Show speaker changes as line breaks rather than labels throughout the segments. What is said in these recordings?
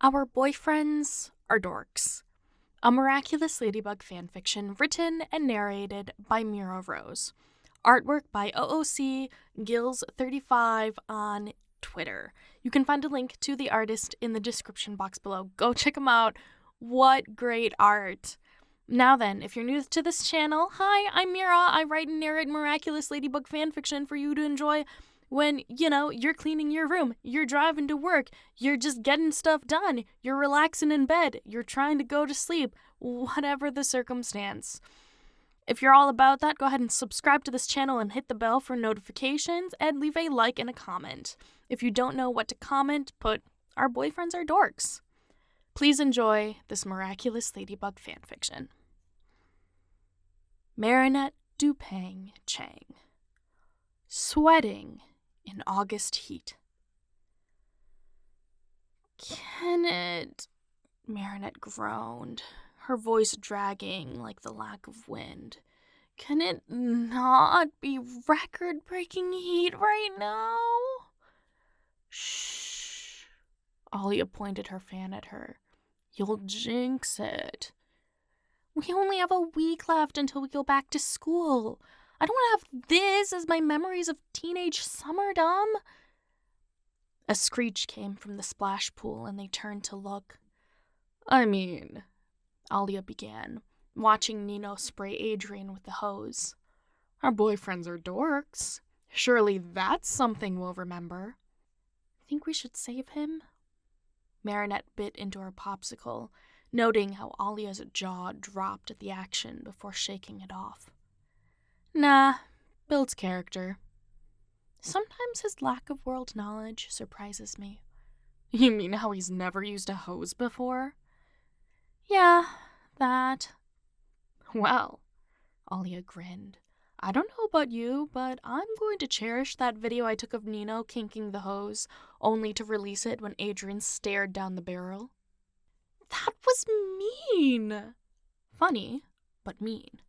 Our Boyfriends Are Dorks, a Miraculous Ladybug fanfiction written and narrated by Mira Rose. Artwork by OOC Gills35 on Twitter. You can find a link to the artist in the description box below. Go check him out. What great art. Now then, if you're new to this channel, hi, I'm Mira. I write and narrate Miraculous Ladybug fanfiction for you to enjoy when, you're cleaning your room, you're driving to work, you're just getting stuff done, you're relaxing in bed, you're trying to go to sleep, whatever the circumstance. If you're all about that, go ahead and subscribe to this channel and hit the bell for notifications and leave a like and a comment. If you don't know what to comment, put "Our Boyfriends Are Dorks." Please enjoy this Miraculous Ladybug fanfiction. Marinette Dupang Chang. Sweating in August heat. Can it? Marinette groaned, her voice dragging like the lack of wind. Can it not be record-breaking heat right now? Shh. Alya pointed her fan at her. You'll jinx it. We only have a week left until we go back to school. I don't want to have this as my memories of teenage summerdom. A screech came from the splash pool and they turned to look. Alya began, watching Nino spray Adrien with the hose. Our boyfriends are dorks. Surely that's something we'll remember. Think we should save him? Marinette bit into her popsicle, noting how Alya's jaw dropped at the action before shaking it off. Nah, builds character. Sometimes his lack of world knowledge surprises me. You mean how he's never used a hose before? Yeah, that. Well, Alya grinned. I don't know about you, but I'm going to cherish that video I took of Nino kinking the hose, only to release it when Adrien stared down the barrel. That was mean. Funny, but mean.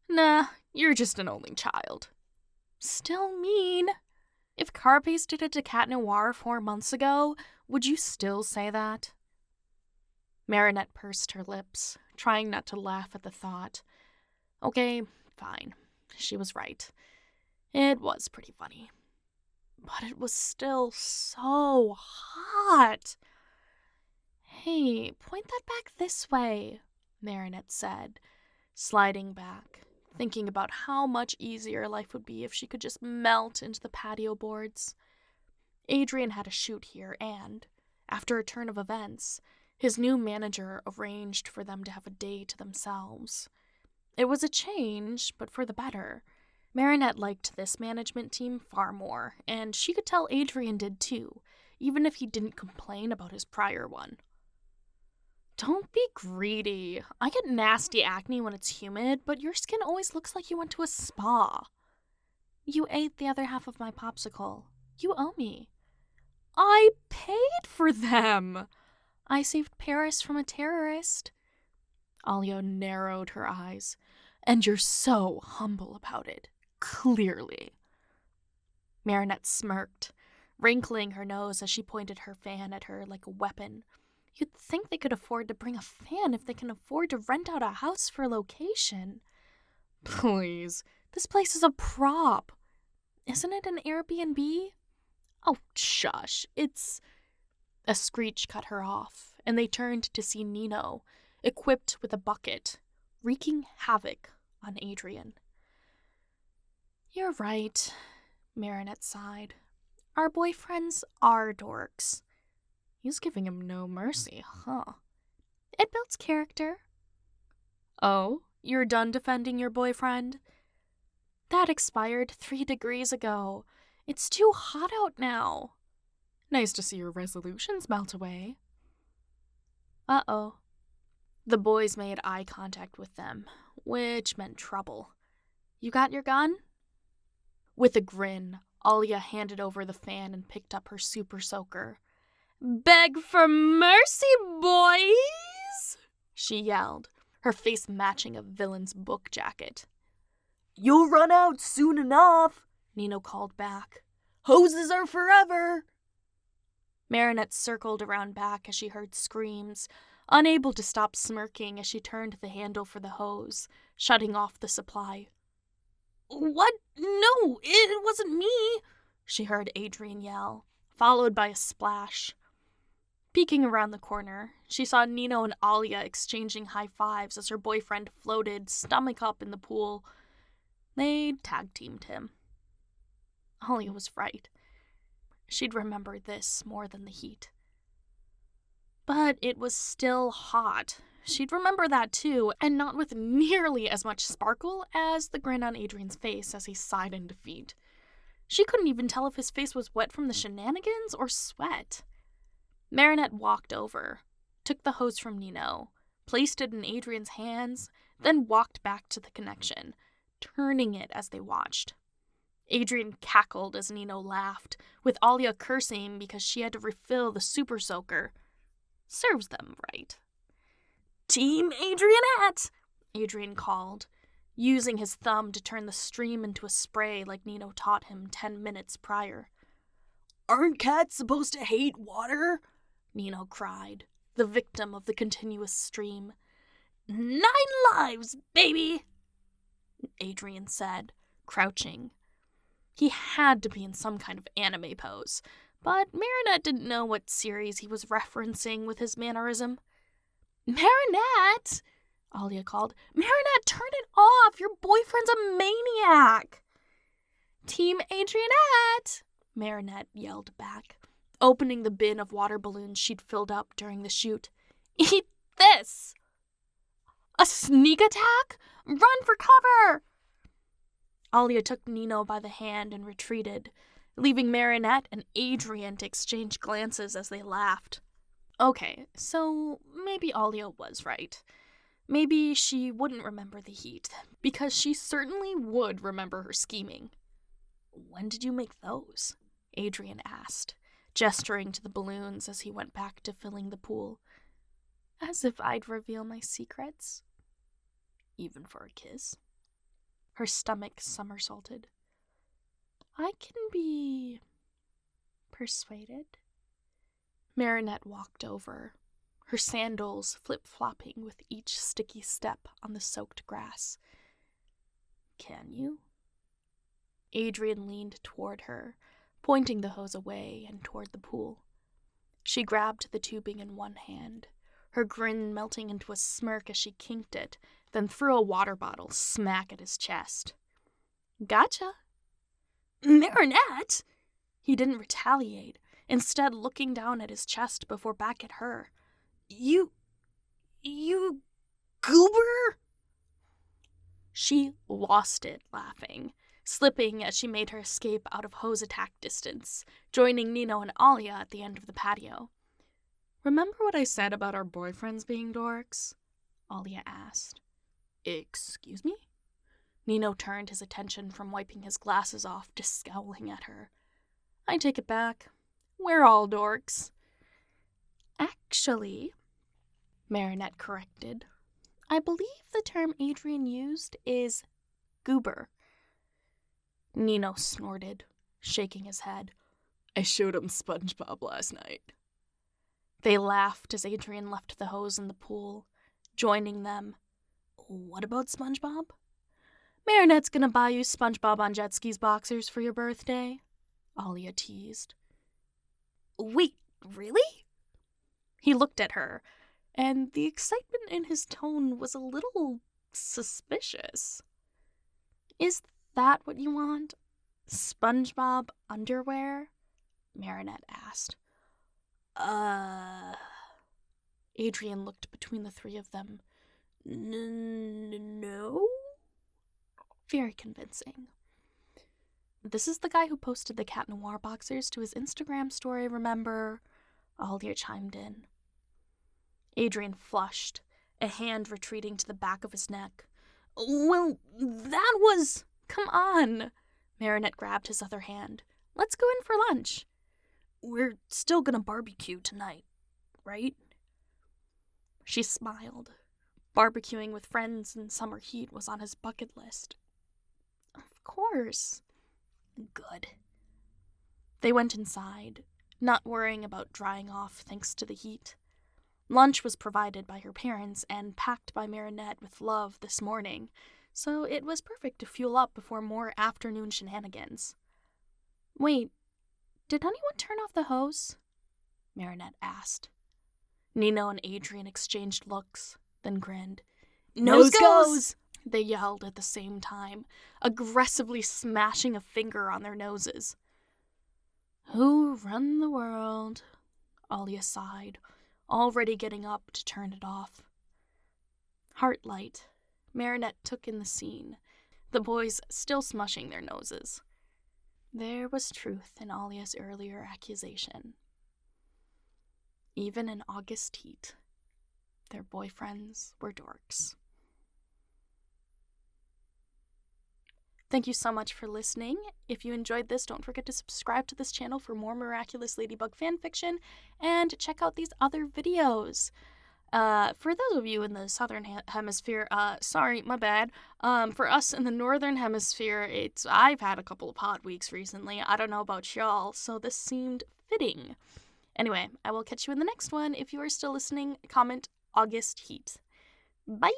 Nah, you're just an only child. Still mean. If Carpace did it to Cat Noir 4 months ago, would you still say that? Marinette pursed her lips, trying not to laugh at the thought. Okay, fine. She was right. It was pretty funny. But it was still so hot. Hey, point that back this way, Marinette said, sliding back, thinking about how much easier life would be if she could just melt into the patio boards. Adrien had a shoot here and, after a turn of events, his new manager arranged for them to have a day to themselves. It was a change, but for the better. Marinette liked this management team far more, and she could tell Adrien did too, even if he didn't complain about his prior one. Don't be greedy. I get nasty acne when it's humid, but your skin always looks like you went to a spa. You ate the other half of my popsicle. You owe me. I paid for them. I saved Paris from a terrorist. Alya narrowed her eyes. And you're so humble about it. Clearly. Marinette smirked, wrinkling her nose as she pointed her fan at her like a weapon. You'd think they could afford to bring a fan if they can afford to rent out a house for location. Please, this place is a prop. Isn't it an Airbnb? Oh, shush, it's... A screech cut her off, and they turned to see Nino, equipped with a bucket, wreaking havoc on Adrien. You're right, Marinette sighed. Our boyfriends are dorks. He's giving him no mercy, huh? It builds character. Oh, you're done defending your boyfriend? That expired 3 degrees ago. It's too hot out now. Nice to see your resolutions melt away. Uh-oh. The boys made eye contact with them, which meant trouble. You got your gun? With a grin, Alya handed over the fan and picked up her super soaker. Beg for mercy, boys! She yelled, her face matching a villain's book jacket. You'll run out soon enough, Nino called back. Hoses are forever. Marinette circled around back as she heard screams, unable to stop smirking as she turned the handle for the hose, shutting off the supply. "What? No, it wasn't me," she heard Adrien yell, followed by a splash. Peeking around the corner, she saw Nino and Alya exchanging high fives as her boyfriend floated, stomach up, in the pool. They tag-teamed him. Alya was right. She'd remember this more than the heat. But it was still hot. She'd remember that too, and not with nearly as much sparkle as the grin on Adrien's face as he sighed in defeat. She couldn't even tell if his face was wet from the shenanigans or sweat. Marinette walked over, took the hose from Nino, placed it in Adrien's hands, then walked back to the connection, turning it as they watched. Adrien cackled as Nino laughed, with Alya cursing because she had to refill the super soaker. Serves them right. "Team Adrienette!" Adrien called, using his thumb to turn the stream into a spray like Nino taught him 10 minutes prior. "Aren't cats supposed to hate water?" Nino cried, the victim of the continuous stream. "9 lives, baby!" Adrien said, crouching. He had to be in some kind of anime pose, but Marinette didn't know what series he was referencing with his mannerism. "Marinette!" Alya called. "Marinette, turn it off! Your boyfriend's a maniac!" "Team Adrienette!" Marinette yelled back, opening the bin of water balloons she'd filled up during the shoot. "Eat this!" "A sneak attack? Run for cover!" Alya took Nino by the hand and retreated, leaving Marinette and Adrien to exchange glances as they laughed. Okay, so maybe Alya was right. Maybe she wouldn't remember the heat, because she certainly would remember her scheming. "When did you make those?" Adrien asked, gesturing to the balloons as he went back to filling the pool. As if I'd reveal my secrets. Even for a kiss. Her stomach somersaulted. "I can be persuaded." Marinette walked over, her sandals flip-flopping with each sticky step on the soaked grass. "Can you?" Adrien leaned toward her, pointing the hose away and toward the pool. She grabbed the tubing in one hand, her grin melting into a smirk as she kinked it, then threw a water bottle smack at his chest. "Gotcha." "Marinette!" He didn't retaliate, instead looking down at his chest before back at her. You goober?" She lost it laughing, slipping as she made her escape out of hose attack distance, joining Nino and Alya at the end of the patio. "Remember what I said about our boyfriends being dorks?" Alya asked. "Excuse me?" Nino turned his attention from wiping his glasses off to scowling at her. "I take it back. We're all dorks." "Actually," Marinette corrected, "I believe the term Adrien used is goober." Nino snorted, shaking his head. "I showed him SpongeBob last night." They laughed as Adrien left the hose in the pool, joining them. "What about SpongeBob?" "Marinette's gonna buy you SpongeBob on jet skis boxers for your birthday," Alya teased. "Wait, really?" He looked at her, and the excitement in his tone was a little suspicious. "Is that what you want? SpongeBob underwear?" Marinette asked. Adrien looked between the three of them. No? Very convincing. "This is the guy who posted the Cat Noir boxers to his Instagram story, remember?" Alya chimed in. Adrien flushed, a hand retreating to the back of his neck. "Well, that was..." "Come on!" Marinette grabbed his other hand. "Let's go in for lunch." "We're still gonna barbecue tonight, right?" She smiled. Barbecuing with friends in summer heat was on his bucket list. "Of course." "Good." They went inside, not worrying about drying off thanks to the heat. Lunch was provided by her parents and packed by Marinette with love this morning, so it was perfect to fuel up before more afternoon shenanigans. "Wait, did anyone turn off the hose?" Marinette asked. Nino and Adrien exchanged looks, then grinned. "Nose goes!" they yelled at the same time, aggressively smashing a finger on their noses. "Who run the world?" Alya sighed, already getting up to turn it off. Heartlight, Marinette took in the scene, the boys still smushing their noses. There was truth in Alya's earlier accusation. Even in August heat, their boyfriends were dorks. Thank you so much for listening. If you enjoyed this, don't forget to subscribe to this channel for more Miraculous Ladybug Fanfiction, and check out these other videos. For those of you in the southern hemisphere, sorry, my bad. For us in the northern hemisphere, I've had a couple of hot weeks recently. I don't know about y'all, so this seemed fitting. Anyway, I will catch you in the next one. If you are still listening, comment August heat. Bye!